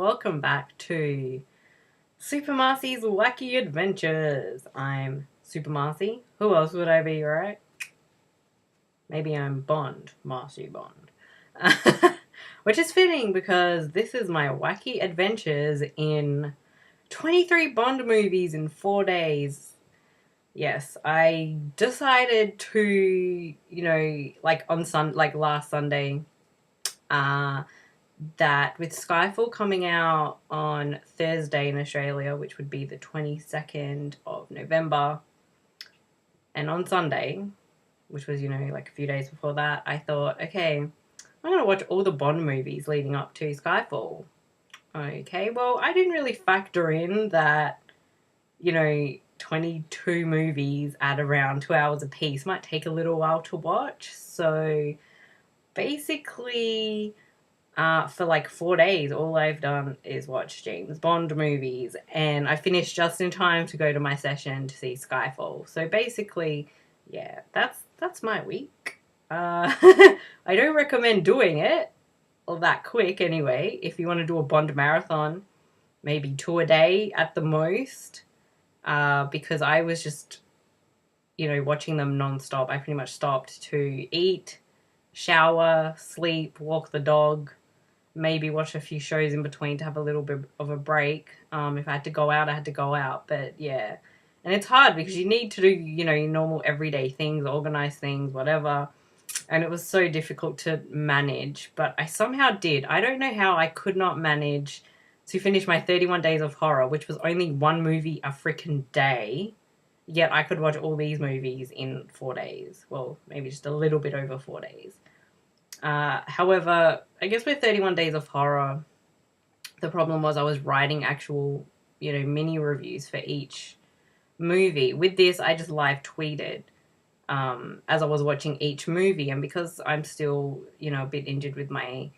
welcome back to Super Marcey's Wacky Adventures. I'm Super Marcey. Who else would I be, right? Maybe I'm Bond, Marcey Bond. Which is fitting because this is my Wacky Adventures in 23 Bond movies in 4 days. Yes, I decided to, like last Sunday, that with Skyfall coming out on Thursday in Australia, which would be the 22nd of November, and on Sunday, which was, like a few days before that, I thought, okay, I'm going to watch all the Bond movies leading up to Skyfall. Okay, well, I didn't really factor in that, 22 movies at around 2 hours a piece might take a little while to watch. So basically, for like 4 days, all I've done is watch James Bond movies, and I finished just in time to go to my session to see Skyfall. So basically, yeah, that's my week. I don't recommend doing it all that quick anyway. If you want to do a Bond marathon, maybe 2 a day at the most, because I was just, watching them non-stop. I pretty much stopped to eat, shower, sleep, walk the dog, maybe watch a few shows in between to have a little bit of a break. If I had to go out, I had to go out. But yeah, and it's hard because you need to do, normal everyday things, organize things, whatever. And it was so difficult to manage, but I somehow did. I don't know how I could not manage to finish my 31 Days of Horror, which was only one movie a freaking day. Yet I could watch all these movies in 4 days. Well, maybe just a little bit over 4 days. However, I guess with 31 Days of Horror, the problem was I was writing actual, mini reviews for each movie. With this, I just live tweeted as I was watching each movie. And because I'm still, a bit injured with my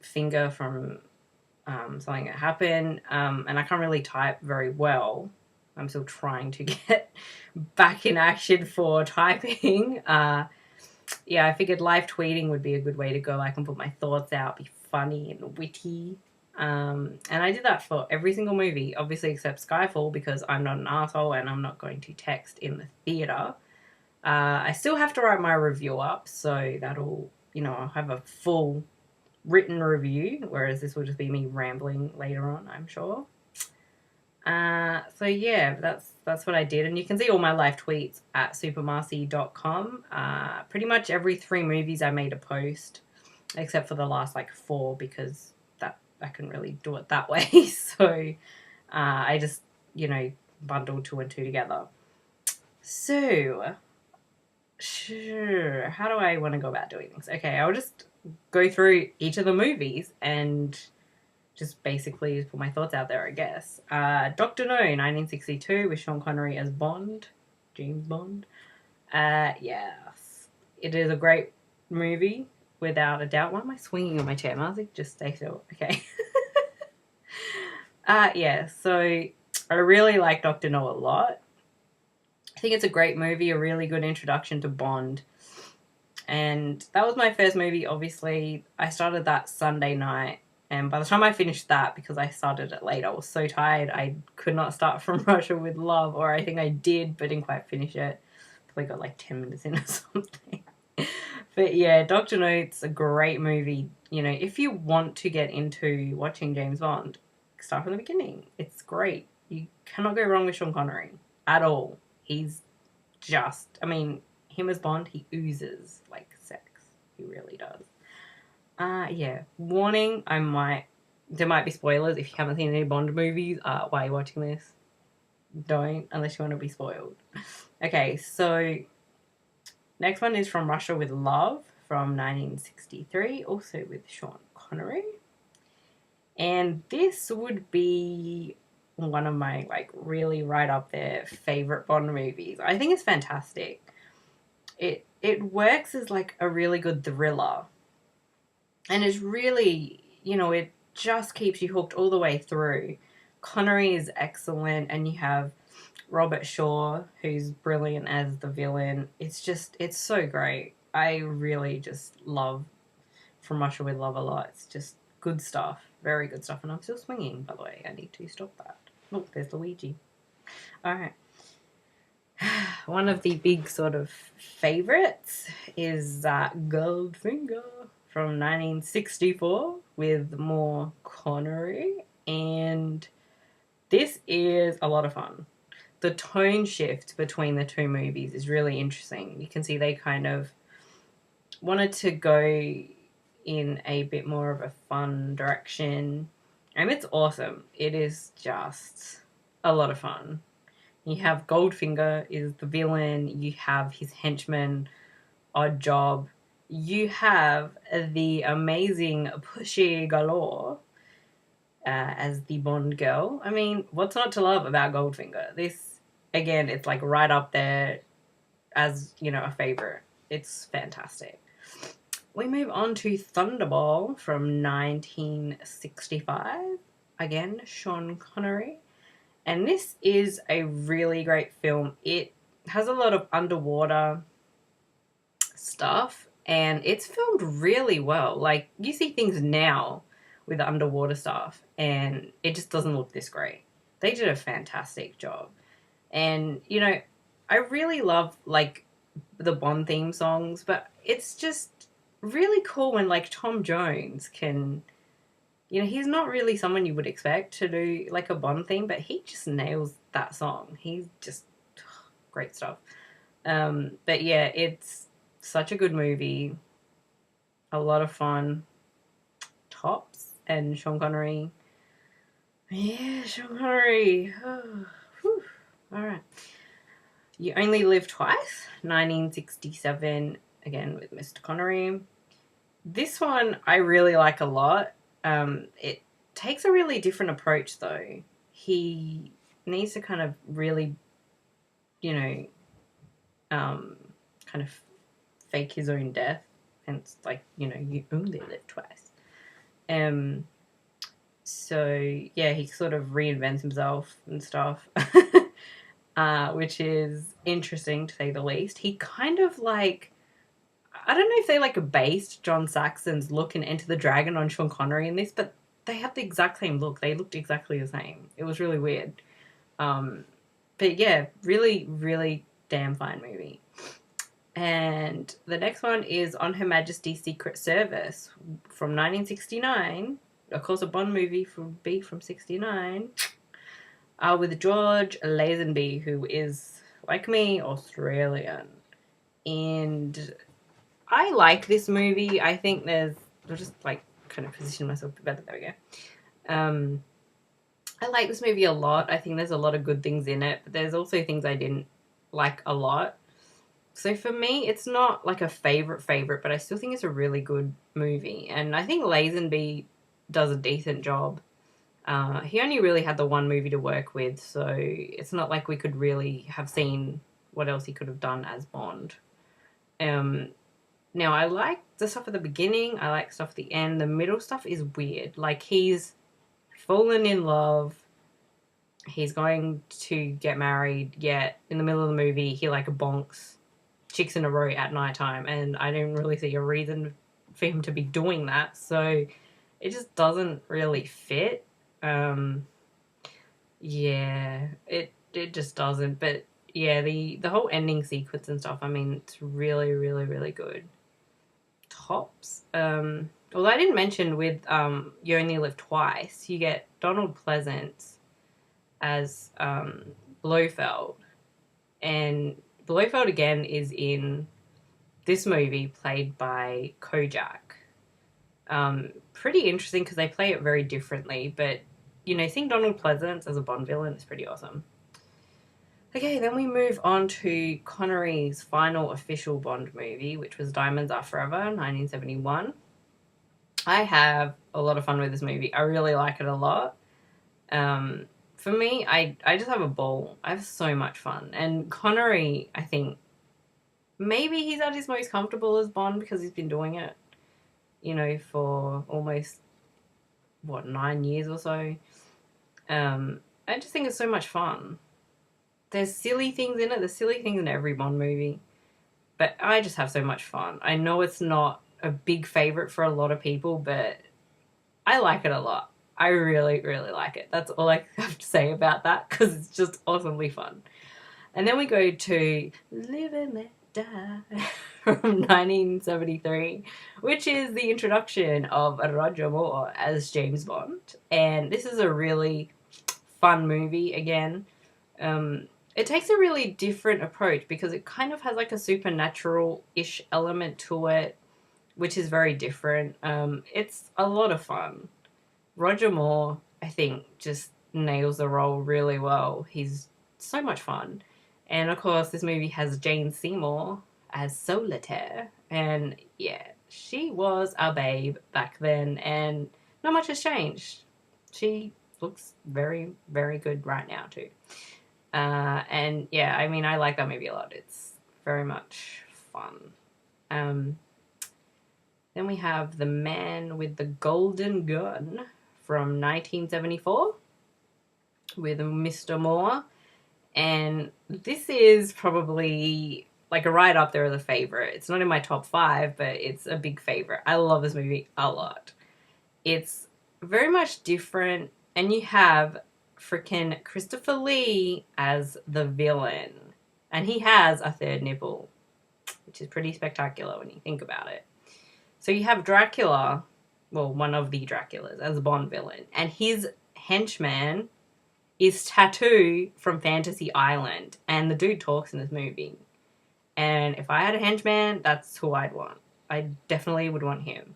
finger from something that happened, and I can't really type very well. I'm still trying to get back in action for typing. Yeah, I figured live tweeting would be a good way to go. I can put my thoughts out, be funny and witty. And I did that for every single movie, obviously except Skyfall, because I'm not an asshole and I'm not going to text in the theatre. I still have to write my review up, so that'll, I'll have a full written review, whereas this will just be me rambling later on, I'm sure. So yeah, that's what I did, and you can see all my live tweets at supermarcey.com. Pretty much every 3 movies I made a post, except for the last 4, because that I couldn't really do it that way. So I just bundled 2 and 2 together. So sure, how do I want to go about doing this? Okay, I'll just go through each of the movies and just basically put my thoughts out there, I guess. Dr. No, 1962, with Sean Connery as Bond, James Bond. Yes, it is a great movie, without a doubt. Why am I swinging on my chair, Marcy? Just stay still. Okay. Yeah, so I really like Dr. No a lot. I think it's a great movie, a really good introduction to Bond. And that was my first movie, obviously. I started that Sunday night. And by the time I finished that, because I started it late, I was so tired I could not start From Russia with Love. Or I think I did, but didn't quite finish it. Probably got 10 minutes in or something. But yeah, Dr. No, it's a great movie. If you want to get into watching James Bond, start from the beginning. It's great. You cannot go wrong with Sean Connery at all. He's just, him as Bond, he oozes sex. He really does. Yeah. Warning, there might be spoilers if you haven't seen any Bond movies. Why are you watching this? Don't, unless you want to be spoiled. Okay, so next one is From Russia with Love from 1963, also with Sean Connery. And this would be one of my really right up there favorite Bond movies. I think it's fantastic. It works as a really good thriller. And it's really, it just keeps you hooked all the way through. Connery is excellent, and you have Robert Shaw, who's brilliant as the villain. It's so great. I really just love From Russia with Love a lot. It's just good stuff. Very good stuff. And I'm still swinging, by the way. I need to stop that. Look, there's Luigi. All right. One of the big sort of favorites is Goldfinger from 1964 with more Connery. And this is a lot of fun. The tone shift between the two movies is really interesting. You can see they kind of wanted to go in a bit more of a fun direction. And it's awesome. It is just a lot of fun. You have Goldfinger is the villain. You have his henchman, Odd Job. You have the amazing Pushy Galore as the Bond girl. I mean, what's not to love about Goldfinger? This, again, it's like right up there as, you know, a favorite. It's fantastic. We move on to Thunderball from 1965. Again, Sean Connery. And this is a really great film. It has a lot of underwater stuff, and it's filmed really well. Like, you see things now with the underwater stuff, and it just doesn't look this great. They did a fantastic job. And, you know, I really love, like, the Bond theme songs, but it's just really cool when, like, Tom Jones can... You know, he's not really someone you would expect to do, like, a Bond theme, but he just nails that song. He's just... great stuff. But, yeah, it's such a good movie. A lot of fun. Tops and Sean Connery. Yeah, Sean Connery. Oh, whew. All right. You Only Live Twice, 1967, again with Mr. Connery. This one I really like a lot. It takes a really different approach, though. He needs to kind of really, you know, kind of fake his own death. And it's like, you know, you only live twice. So, yeah, he sort of reinvents himself and stuff, which is interesting to say the least. He kind of like... I don't know if they like based John Saxon's look in Enter the Dragon on Sean Connery in this, but they have the exact same look. They looked exactly the same. It was really weird. But yeah, really, really damn fine movie. And the next one is On Her Majesty's Secret Service from 1969. Of course, a Bond movie from 69. With George Lazenby, who is, like me, Australian. And... I like this movie. I think I'll just like kind of position myself better. There we go. I like this movie a lot. I think there's a lot of good things in it, but there's also things I didn't like a lot. So for me, it's not like a favorite, but I still think it's a really good movie. And I think Lazenby does a decent job. He only really had the one movie to work with, so it's not like we could really have seen what else he could have done as Bond. Now, I like the stuff at the beginning. I like stuff at the end. The middle stuff is weird. Like, he's fallen in love. He's going to get married. Yet, in the middle of the movie, he, like, bonks chicks in a row at nighttime. And I didn't really see a reason for him to be doing that. So, it just doesn't really fit. Yeah, it just doesn't. But, yeah, the whole ending sequence and stuff, I mean, it's really, really, really good. Tops. Although I didn't mention with You Only Live Twice, you get Donald Pleasance as Blofeld. And Blofeld, again, is in this movie played by Kojak. Pretty interesting because they play it very differently. But, you know, seeing Donald Pleasance as a Bond villain is pretty awesome. Okay, then we move on to Connery's final official Bond movie, which was Diamonds Are Forever, 1971. I have a lot of fun with this movie. I really like it a lot. For me, I just have a ball. I have so much fun. And Connery, I think, maybe he's at his most comfortable as Bond because he's been doing it, you know, for almost, 9 years or so. I just think it's so much fun. There's silly things in it. There's silly things in every Bond movie. But I just have so much fun. I know it's not a big favourite for a lot of people, but I like it a lot. I really, really like it. That's all I have to say about that because it's just awesomely fun. And then we go to Live and Let Die from 1973, which is the introduction of Roger Moore as James Bond. And this is a really fun movie again. It takes a really different approach because it kind of has like a supernatural-ish element to it, which is very different. It's a lot of fun. Roger Moore, I think, just nails the role really well. He's so much fun. And of course, this movie has Jane Seymour as Solitaire. And yeah, she was a babe back then, and not much has changed. She looks very, very good right now, too. And yeah, I mean, I like that movie a lot. It's very much fun. Then we have The Man with the Golden Gun from 1974 with Mr. Moore. And this is probably like right up there as a favorite. It's not in my top 5, but it's a big favorite. I love this movie a lot. It's very much different, and you have freaking Christopher Lee as the villain. And he has a third nipple, which is pretty spectacular when you think about it. So you have Dracula, well, one of the Draculas, as a Bond villain. And his henchman is Tattoo from Fantasy Island. And the dude talks in this movie. And if I had a henchman, that's who I'd want. I definitely would want him.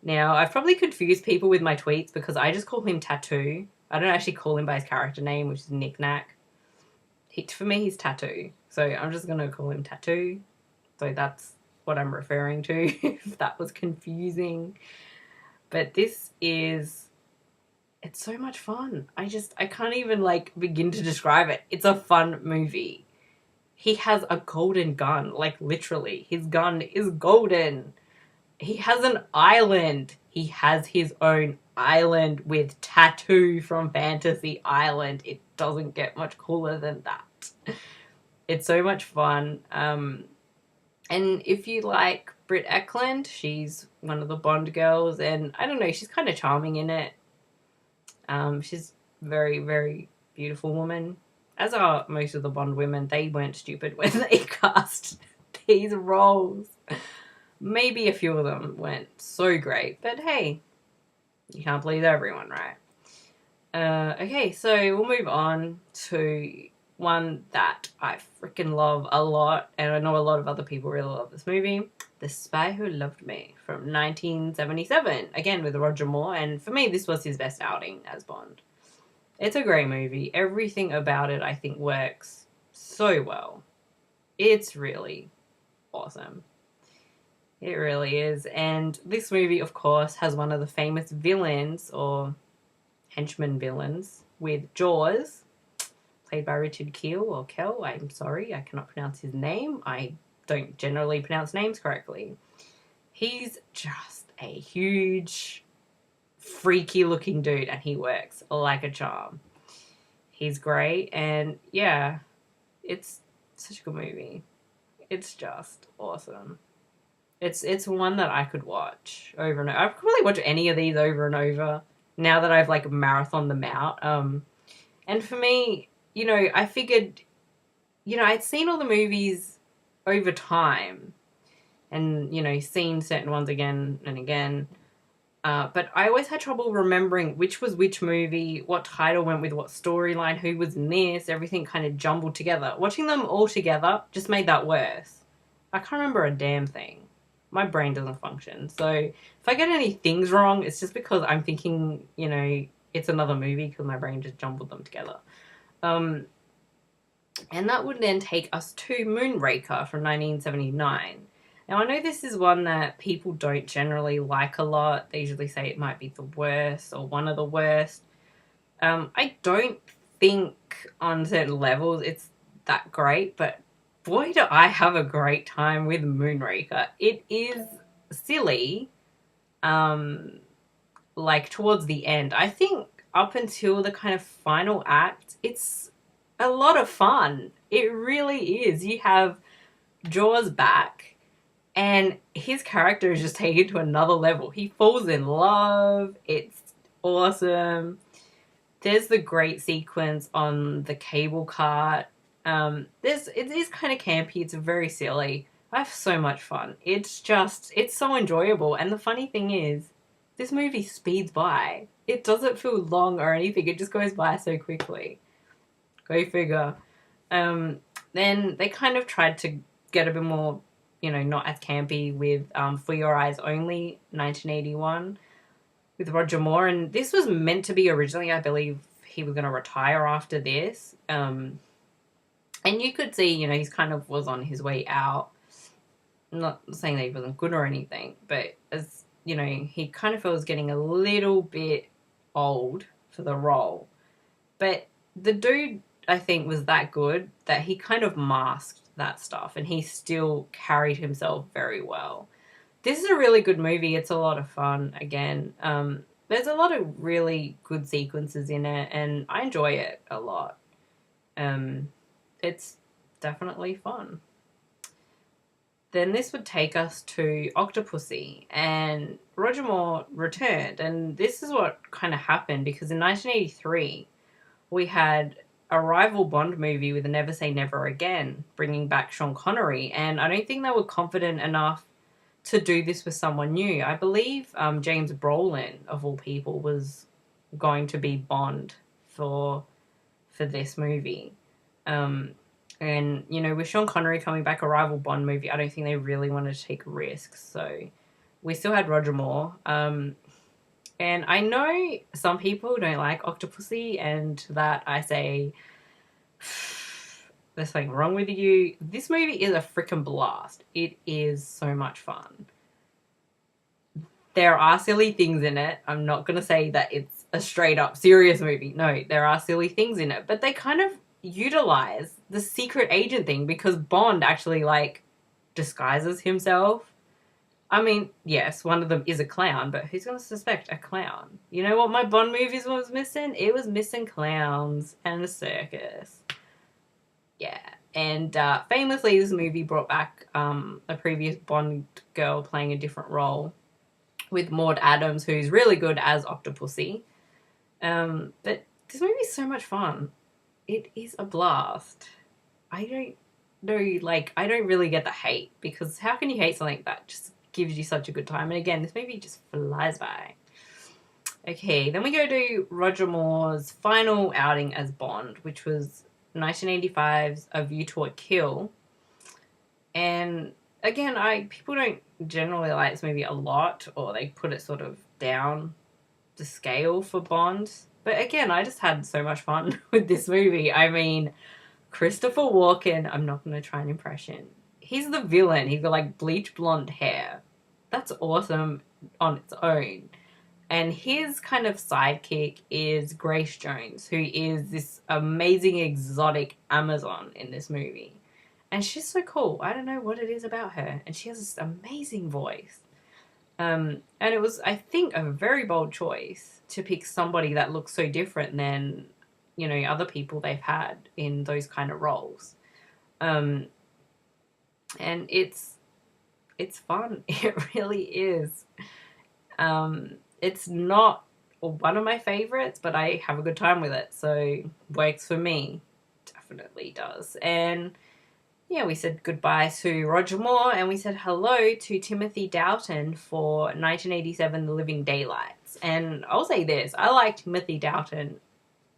Now, I've probably confused people with my tweets because I just call him Tattoo. I don't actually call him by his character name, which is Knick Knack. For me, he's Tattoo. So I'm just going to call him Tattoo. So that's what I'm referring to, if that was confusing. But this is... it's so much fun. I can't even, like, begin to describe it. It's a fun movie. He has a golden gun, like, literally. His gun is golden. He has an island. He has his own island with Tattoo from Fantasy Island. It doesn't get much cooler than that. It's so much fun. And if you like Britt Eklund, she's one of the Bond girls, and I don't know, she's kind of charming in it. She's very, very beautiful woman. As are most of the Bond women. They weren't stupid when they cast these roles. Maybe a few of them weren't so great, but hey, you can't please everyone, right? Okay, so we'll move on to one that I freaking love a lot, and I know a lot of other people really love this movie, The Spy Who Loved Me from 1977, again with Roger Moore, and for me this was his best outing as Bond. It's a great movie. Everything about it I think works so well. It's really awesome. It really is. And this movie, of course, has one of the famous villains, or henchman villains, with Jaws, played by Richard Kiel, or Kell. I'm sorry, I cannot pronounce his name. I don't generally pronounce names correctly. He's just a huge, freaky looking dude, and he works like a charm. He's great, and yeah, it's such a good movie. It's just awesome. It's one that I could watch over and over. I could probably watch any of these over and over now that I've like marathoned them out. And for me, you know, I figured, you know, I'd seen all the movies over time and, you know, seen certain ones again and again. But I always had trouble remembering which was which movie, what title went with what storyline, who was in this, everything kind of jumbled together. Watching them all together just made that worse. I can't remember a damn thing. My brain doesn't function. So if I get any things wrong, it's just because I'm thinking, you know, it's another movie because my brain just jumbled them together. And that would then take us to Moonraker from 1979. Now, I know this is one that people don't generally like a lot. They usually say it might be the worst or one of the worst. I don't think on certain levels it's that great, but boy, do I have a great time with Moonraker. It is silly, like towards the end. I think up until the kind of final act, it's a lot of fun. It really is. You have Jaws back, and his character is just taken to another level. He falls in love. It's awesome. There's the great sequence on the cable cart. It is kind of campy. It's very silly. I have so much fun. It's so enjoyable. And the funny thing is, this movie speeds by. It doesn't feel long or anything. It just goes by so quickly. Go figure. Then they kind of tried to get a bit more, not as campy with For Your Eyes Only, 1981, with Roger Moore. And this was meant to be originally, I believe, he was going to retire after this. And you could see, he's kind of was on his way out. I'm not saying that he wasn't good or anything, but as, he kind of feels getting a little bit old for the role. But the dude, I think, was that good that he kind of masked that stuff and he still carried himself very well. This is a really good movie. It's a lot of fun. Again, there's a lot of really good sequences in it and I enjoy it a lot. It's definitely fun. Then this would take us to Octopussy, and Roger Moore returned, and this is what kind of happened because in 1983 we had a rival Bond movie with Never Say Never Again, bringing back Sean Connery, and I don't think they were confident enough to do this with someone new. I believe James Brolin, of all people, was going to be Bond for this movie. And, with Sean Connery coming back, a rival Bond movie, I don't think they really wanted to take risks. So we still had Roger Moore. And I know some people don't like Octopussy, and to that I say, there's something wrong with you. This movie is a freaking blast. It is so much fun. There are silly things in it. I'm not going to say that it's a straight up serious movie. No, there are silly things in it. But they kind of utilize the secret agent thing because Bond actually, disguises himself. I mean, yes, one of them is a clown, but who's going to suspect a clown? You know what my Bond movies was missing? It was missing clowns and a circus. Yeah. And famously, this movie brought back a previous Bond girl playing a different role with Maud Adams, who's really good as Octopussy. But this movie's so much fun. It is a blast. I don't know, I don't really get the hate, because how can you hate something that just gives you such a good time? And again, this movie just flies by. Okay, then we go to Roger Moore's final outing as Bond, which was 1985's A View to a Kill. And again, people don't generally like this movie a lot, or they put it sort of down the scale for Bond. But again, I just had so much fun with this movie. I mean, Christopher Walken, I'm not going to try an impression. He's the villain. He's got bleach blonde hair. That's awesome on its own. And his kind of sidekick is Grace Jones, who is this amazing exotic Amazon in this movie. And she's so cool. I don't know what it is about her. And she has this amazing voice. And it was, I think, a very bold choice to pick somebody that looks so different than, other people they've had in those kind of roles. And it's fun. It really is. It's not one of my favorites, but I have a good time with it. So works for me. Definitely does. And yeah, we said goodbye to Roger Moore and we said hello to Timothy Dalton for 1987 The Living Daylights. And I'll say this, I like Timothy Dalton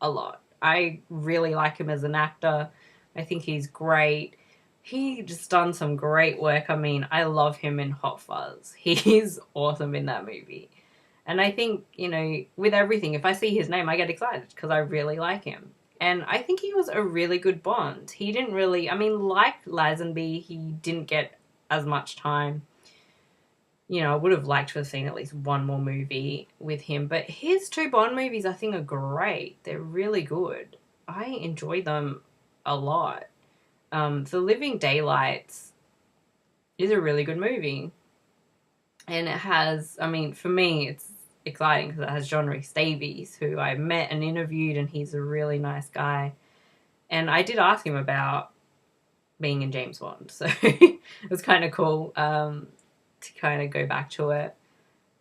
a lot. I really like him as an actor. I think he's great. He just done some great work. I mean, I love him in Hot Fuzz. He's awesome in that movie. And I think, with everything, if I see his name, I get excited because I really like him. And I think he was a really good Bond. He didn't really, like Lazenby, he didn't get as much time. I would have liked to have seen at least one more movie with him. But his two Bond movies, I think, are great. They're really good. I enjoy them a lot. The Living Daylights is a really good movie. And it has, for me, it's exciting because it has John Rhys Davies, who I met and interviewed, and he's a really nice guy. And I did ask him about being in James Bond, so it was kind of cool to kind of go back to it.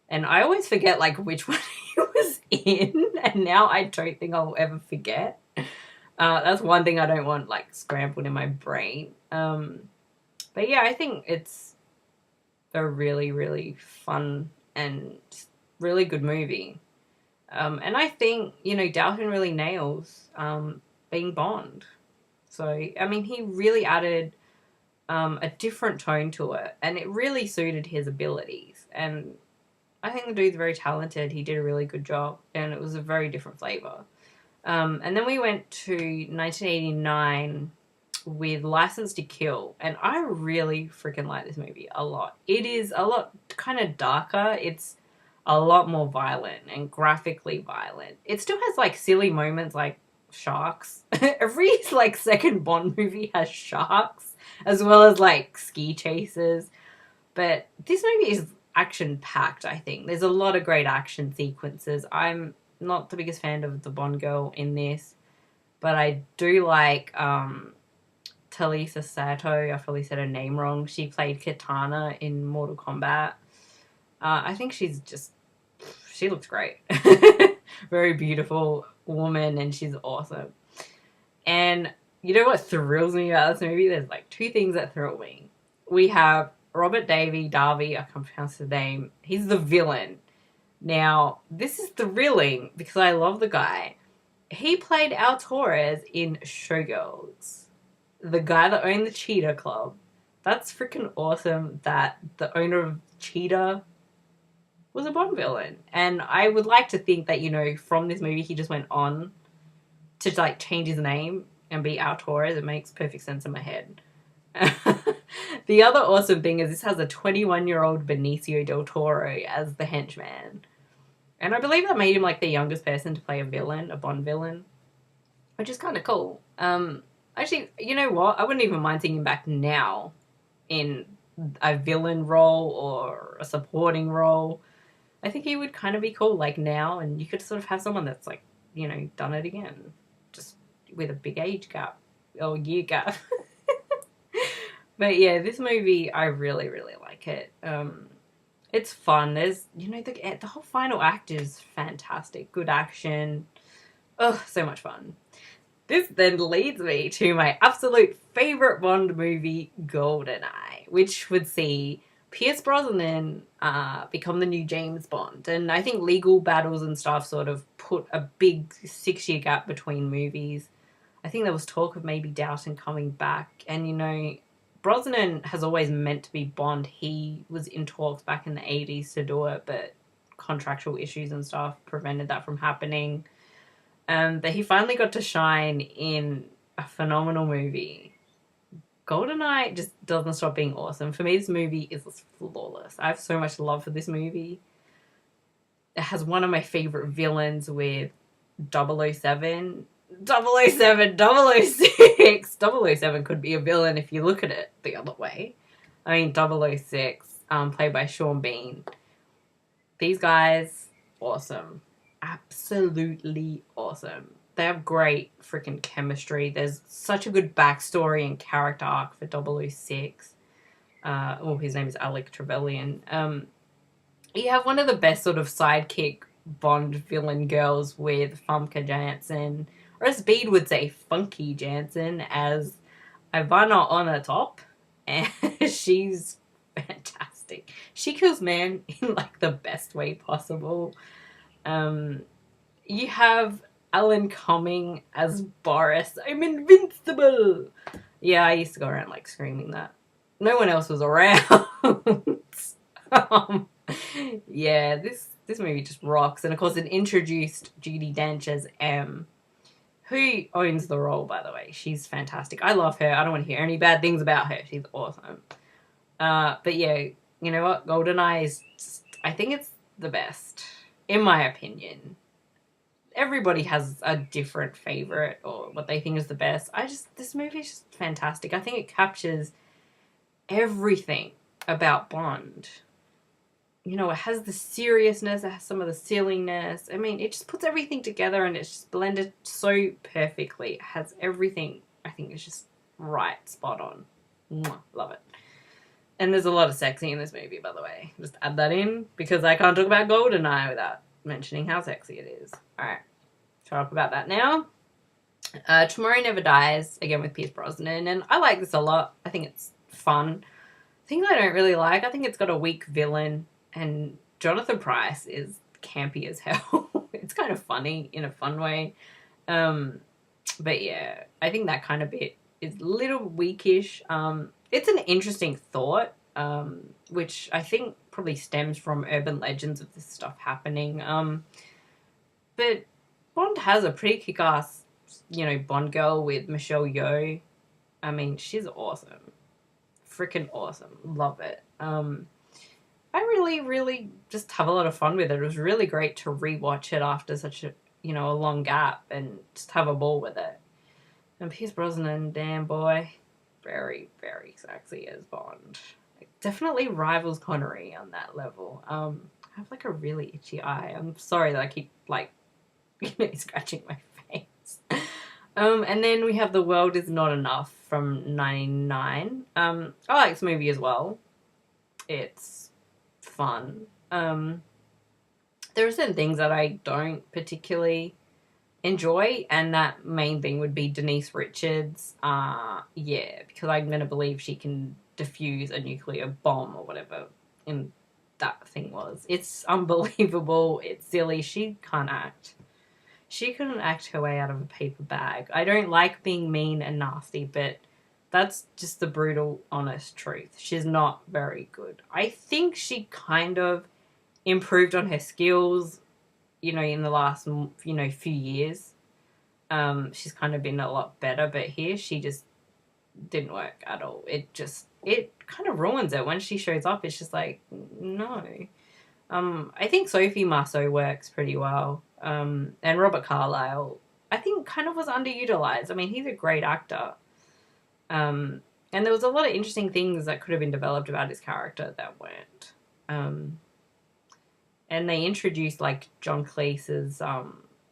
And I always forget which one he was in, and now I don't think I'll ever forget. That's one thing I don't want, like, scrambled in my brain. But yeah, I think it's a really, really fun and really good movie. And I think, you know, Dalton really nails being Bond. So, I mean, he really added a different tone to it, and it really suited his abilities. And I think the dude's very talented. He did a really good job, and it was a very different flavor. And then we went to 1989 with License to Kill, and I really freaking like this movie a lot. It is a lot kind of darker. It's a lot more violent and graphically violent. It still has like silly moments like sharks. Every like second Bond movie has sharks, as well as like ski chases. But this movie is action packed, I think. There's a lot of great action sequences. I'm not the biggest fan of the Bond girl in this, but I do like Talisa Sato. I probably said her name wrong. She played Katana in Mortal Kombat. I think she looks great. Very beautiful woman, and she's awesome. And you know what thrills me about this movie? There's like two things that thrill me. We have Robert Darby, I can't pronounce his name. He's the villain. Now, this is thrilling because I love the guy. He played Al Torres in Showgirls. The guy that owned the Cheetah Club. That's freaking awesome that the owner of Cheetah was a Bond villain. And I would like to think that, you know, from this movie he just went on to like change his name and be Al Torres. It makes perfect sense in my head. The other awesome thing is this has a 21-year-old Benicio del Toro as the henchman. And I believe that made him like the youngest person to play a villain, a Bond villain, which is kind of cool. Actually, you know what? I wouldn't even mind seeing him back now in a villain role or a supporting role. I think he would kind of be cool, like now, and you could sort of have someone that's like, you know, done it again, just with a big age gap or year gap. But yeah, this movie, I really, really like it. It's fun. There's, you know, the whole final act is fantastic. Good action. Oh, so much fun. This then leads me to my absolute favourite Bond movie, GoldenEye, which would see Pierce Brosnan become the new James Bond. And I think legal battles and stuff sort of put a big 6-year gap between movies. I think there was talk of maybe Downton coming back. And, you know, Brosnan has always meant to be Bond. He was in talks back in the 80s to do it, but contractual issues and stuff prevented that from happening. But he finally got to shine in a phenomenal movie. GoldenEye just doesn't stop being awesome. For me, this movie is flawless. I have so much love for this movie. It has one of my favorite villains with 007. 007, 006. 007 could be a villain if you look at it the other way. I mean, 006, played by Sean Bean. These guys, awesome. Absolutely awesome. They have great freaking chemistry. There's such a good backstory and character arc for 006. His name is Alec Trevelyan. You have one of the best sort of sidekick Bond villain girls with Famke Janssen, or as Bede would say, Funky Janssen, as Ivana on the top. And she's fantastic. She kills man in like the best way possible. You have Alan Cumming as Boris. I'm invincible. Yeah, I used to go around like screaming that. No one else was around. Yeah, this movie just rocks. And of course it introduced Judi Dench as M, who owns the role, by the way. She's fantastic. I love her. I don't want to hear any bad things about her. She's awesome. But yeah, you know what? GoldenEye is just, I think it's the best, in my opinion. Everybody has a different favorite or what they think is the best. This movie is just fantastic. I think it captures everything about Bond. You know, it has the seriousness, it has some of the silliness. I mean, it just puts everything together and it's just blended so perfectly. It has everything. I think it's just right, spot on. Mwah, love it. And there's a lot of sexy in this movie, by the way. Just add that in, because I can't talk about GoldenEye without mentioning how sexy it is. Alright, talk about that now. Tomorrow Never Dies, again with Pierce Brosnan, and I like this a lot. I think it's fun. Things I don't really like, I think it's got a weak villain, and Jonathan Pryce is campy as hell. It's kind of funny in a fun way. But yeah, I think that kind of bit is a little weakish. It's an interesting thought, which I think probably stems from urban legends of this stuff happening. But Bond has a pretty kick-ass, Bond girl with Michelle Yeoh. I mean, she's awesome. Freaking awesome. Love it. I really, really just have a lot of fun with it. It was really great to rewatch it after such a long gap and just have a ball with it. And Pierce Brosnan, damn boy, very, very sexy as Bond. It definitely rivals Connery on that level. I have like a really itchy eye. I'm sorry that I keep scratching my face. And then we have The World Is Not Enough from 1999. I like this movie as well. It's fun. There are certain things that I don't particularly enjoy, and that main thing would be Denise Richards. Because I'm going to believe she can defuse a nuclear bomb or whatever in that thing was. It's unbelievable. It's silly. She can't act. She couldn't act her way out of a paper bag. I don't like being mean and nasty, but that's just the brutal, honest truth. She's not very good. I think she kind of improved on her skills, in the last, few years. She's kind of been a lot better, but here she just didn't work at all. It kind of ruins it when she shows up. It's just like, no. I think Sophie Marceau works pretty well. And Robert Carlyle, I think, kind of was underutilized. I mean, he's a great actor. And there was a lot of interesting things that could have been developed about his character that weren't. And they introduced, John Cleese's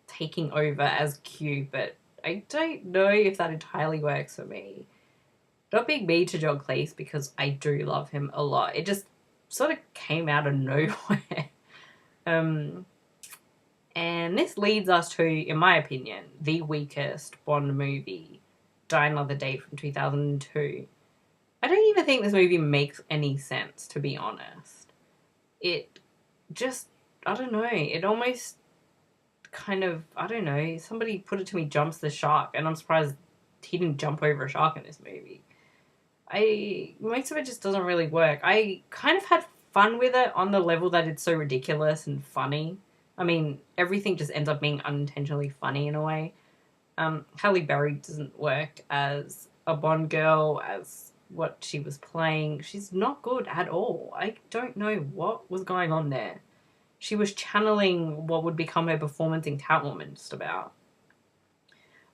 taking over as Q, but I don't know if that entirely works for me. Not being mean to John Cleese, because I do love him a lot. It just sort of came out of nowhere. And this leads us to, in my opinion, the weakest Bond movie, Die Another Day from 2002. I don't even think this movie makes any sense, to be honest. It just, I don't know, it almost kind of, I don't know, somebody put it to me, jumps the shark, and I'm surprised he didn't jump over a shark in this movie. Most of it just doesn't really work. I kind of had fun with it on the level that it's so ridiculous and funny. I mean, everything just ends up being unintentionally funny in a way. Halle Berry doesn't work as a Bond girl, as what she was playing. She's not good at all. I don't know what was going on there. She was channeling what would become her performance in Catwoman, just about.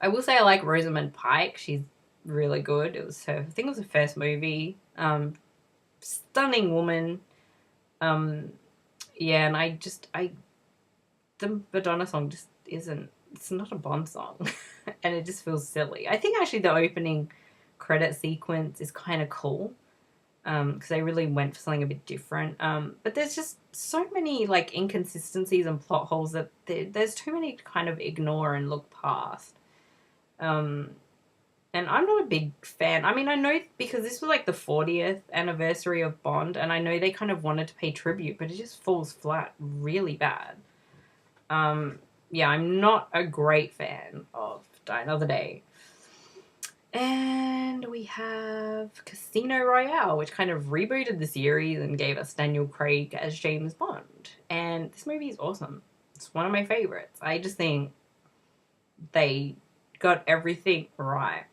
I will say I like Rosamund Pike. She's really good. I think it was her first movie. Stunning woman. And the Madonna song just isn't, it's not a Bond song. And it just feels silly. I think actually the opening credit sequence is kind of cool. Because they really went for something a bit different. But there's just so many inconsistencies and plot holes that there's too many to kind of ignore and look past. And I'm not a big fan. I mean, I know because this was the 40th anniversary of Bond, and I know they kind of wanted to pay tribute, but it just falls flat really bad. I'm not a great fan of Die Another Day. And we have Casino Royale, which kind of rebooted the series and gave us Daniel Craig as James Bond. And this movie is awesome. It's one of my favorites. I just think they got everything right.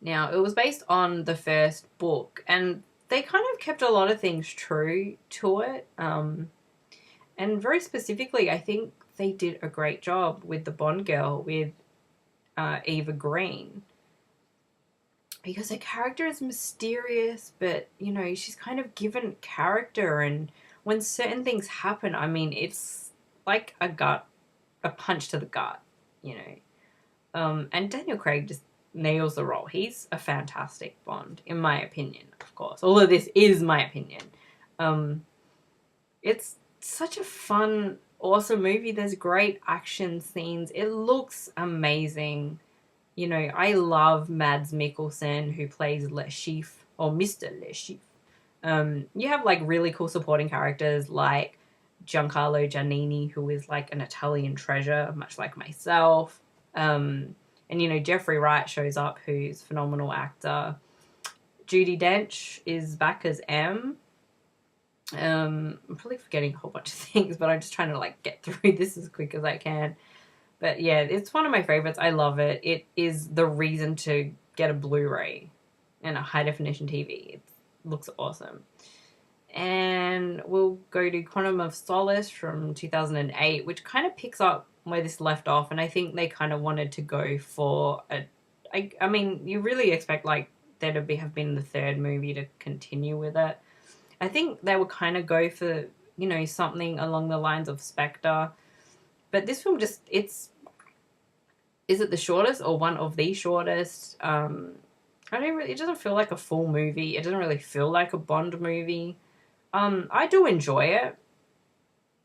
Now, it was based on the first book, and they kind of kept a lot of things true to it. And very specifically, I think they did a great job with the Bond girl, with Eva Green. Because her character is mysterious, but, she's kind of given character, and when certain things happen, I mean, it's like a punch to the gut, And Daniel Craig just nails the role. He's a fantastic Bond, in my opinion, of course. Although this is my opinion. It's such a fun, awesome movie. There's great action scenes. It looks amazing. You know, I love Mads Mikkelsen, who plays Le Chiffre, or Mr. Le Chiffre. You have like really cool supporting characters like Giancarlo Giannini, who is like an Italian treasure, much like myself. And you know, Jeffrey Wright shows up, who's a phenomenal actor. Judi Dench is back as M. I'm probably forgetting a whole bunch of things, but I'm just trying to like get through this as quick as I can. But yeah, it's one of my favorites. I love it. It is the reason to get a Blu-ray and a high definition TV. It looks awesome. And we'll go to Quantum of Solace from 2008, which kind of picks up where this left off. And I think they kind of wanted to go for I mean, you really expect like there to have been the third movie to continue with it. I think they would kind of go for, you know, something along the lines of Spectre. But this film just, is it the shortest or one of the shortest? It doesn't feel like a full movie. It doesn't really feel like a Bond movie. I do enjoy it.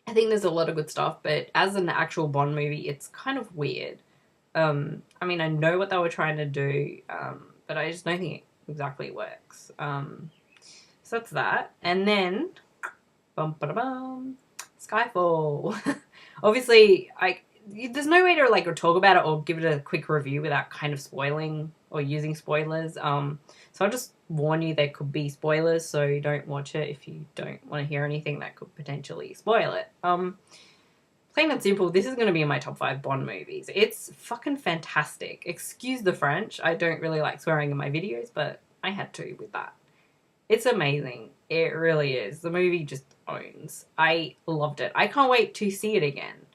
I think there's a lot of good stuff, but as an actual Bond movie, it's kind of weird. I mean, I know what they were trying to do, but I just don't think it exactly works. So that's that. And then, Skyfall. Obviously, there's no way to like talk about it or give it a quick review without kind of spoiling or using spoilers. So I'll just warn you there could be spoilers, so don't watch it if you don't want to hear anything that could potentially spoil it. Plain and simple, this is going to be in my top 5 Bond movies. It's fucking fantastic. Excuse the French. I don't really like swearing in my videos, but I had to with that. It's amazing. It really is. The movie just owns. I loved it. I can't wait to see it again.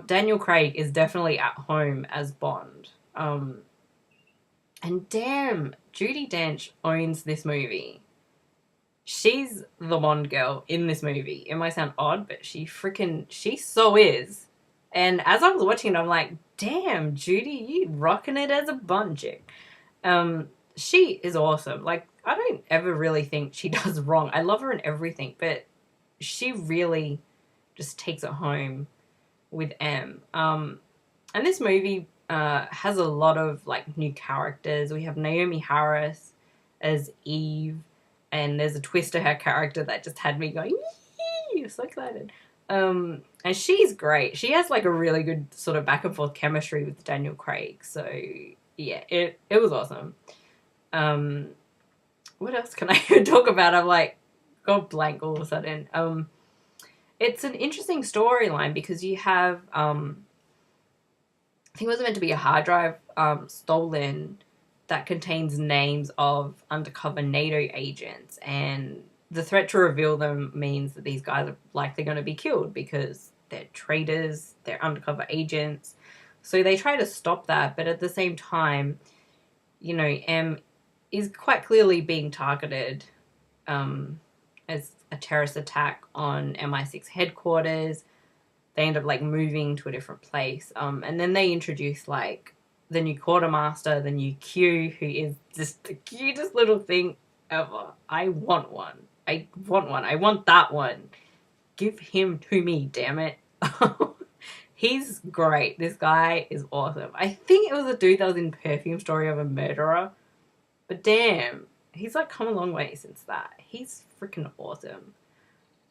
Daniel Craig is definitely at home as Bond. And damn, Judi Dench owns this movie. She's the Bond girl in this movie. It might sound odd, but she so is. And as I was watching it, I'm like, damn, Judi, you rocking it as a Bond chick. She is awesome. Like, I don't ever really think she does wrong. I love her in everything, but she really just takes it home with M. And this movie has a lot of like new characters. We have Naomi Harris as Eve, and there's a twist to her character that just had me going, yee, so excited. And she's great. She has like a really good sort of back and forth chemistry with Daniel Craig. So yeah, it was awesome. What else can I talk about? I'm like, got blank all of a sudden. It's an interesting storyline because you have, I think it was meant to be a hard drive stolen that contains names of undercover NATO agents, and the threat to reveal them means that these guys are likely going to be killed because they're traitors, they're undercover agents. So they try to stop that, but at the same time, you know, M is quite clearly being targeted as a terrorist attack on MI6 headquarters. They end up like moving to a different place. And then they introduce like the new quartermaster, the new Q, who is just the cutest little thing ever. I want one. I want that one. Give him to me, damn it. He's great. This guy is awesome. I think it was a dude that was in Perfume Story of a Murderer. But damn, he's like come a long way since that. He's freaking awesome.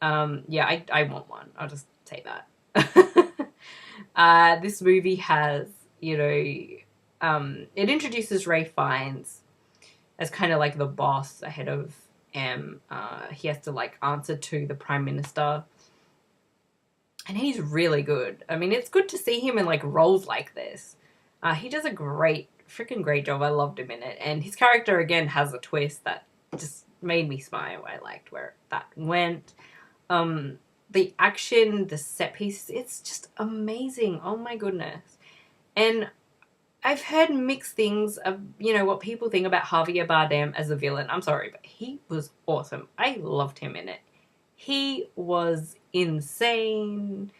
Yeah, I want one. I'll just say that. This movie has, you know, it introduces Ray Fiennes as kind of like the boss ahead of M. He has to like answer to the Prime Minister. And he's really good. I mean, it's good to see him in like roles like this. He does a freaking great job. I loved him in it. And his character, again, has a twist that just made me smile. I liked where that went. The action, the set pieces, it's just amazing. Oh my goodness. And I've heard mixed things of, you know, what people think about Javier Bardem as a villain. I'm sorry, but he was awesome. I loved him in it. He was insane.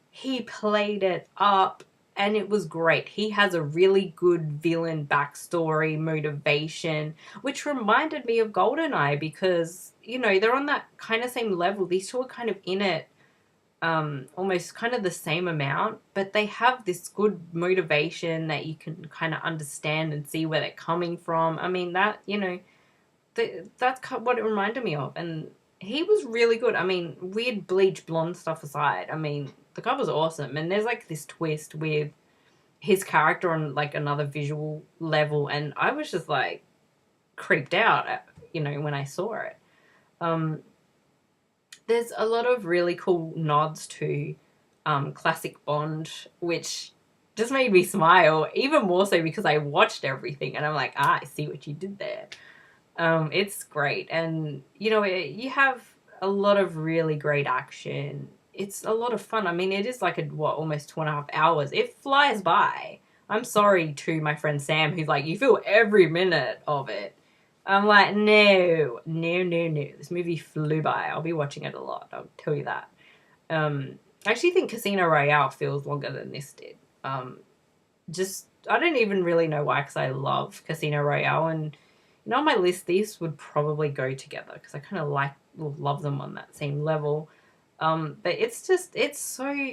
He played it up. And it was great. He has a really good villain backstory, motivation, which reminded me of GoldenEye because, you know, they're on that kind of same level. These two are kind of in it almost kind of the same amount, but they have this good motivation that you can kind of understand and see where they're coming from. I mean, that, you know, that's what it reminded me of. And he was really good. I mean, weird bleach blonde stuff aside, I mean, the cover's awesome. And there's like this twist with his character on like another visual level. And I was just like creeped out, you know, when I saw it. There's a lot of really cool nods to classic Bond, which just made me smile, even more so because I watched everything and I'm like, I see what you did there. It's great. And, you know, you have a lot of really great action. It's a lot of fun. I mean, it is like almost 2.5 hours. It flies by. I'm sorry to my friend Sam, who's like, you feel every minute of it. I'm like, no. This movie flew by. I'll be watching it a lot. I'll tell you that. I actually think Casino Royale feels longer than this did. I don't even really know why, because I love Casino Royale, and you know, on my list, these would probably go together because I kind of love them on that same level. But it's so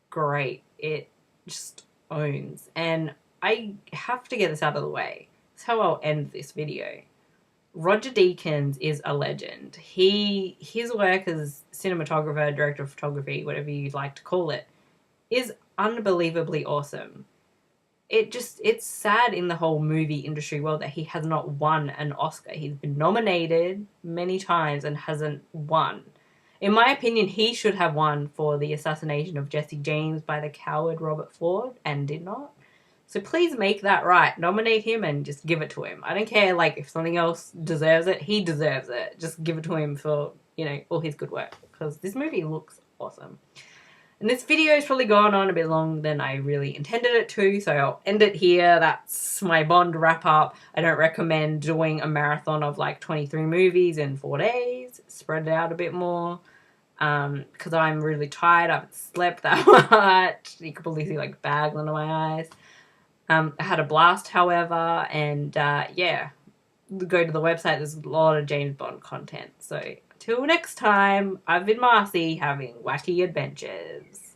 great. It just owns, and I have to get this out of the way. That's how I'll end this video. Roger Deakins is a legend. His work as cinematographer, director of photography, whatever you'd like to call it, is unbelievably awesome. It's sad in the whole movie industry world that he has not won an Oscar. He's been nominated many times and hasn't won. In my opinion, he should have won for the assassination of Jesse James by the coward Robert Ford and did not. So please make that right. Nominate him and just give it to him. I don't care, like, if something else deserves it. He deserves it. Just give it to him for, you know, all his good work. Because this movie looks awesome. And this video has probably gone on a bit longer than I really intended it to. So I'll end it here. That's my Bond wrap up. I don't recommend doing a marathon of like 23 movies in 4 days. Spread it out a bit more. Because I'm really tired. I haven't slept that much. You could probably see like bags under my eyes. I had a blast, however, and yeah, go to the website. There's a lot of James Bond content. So till next time, I've been Marcey, having wacky adventures.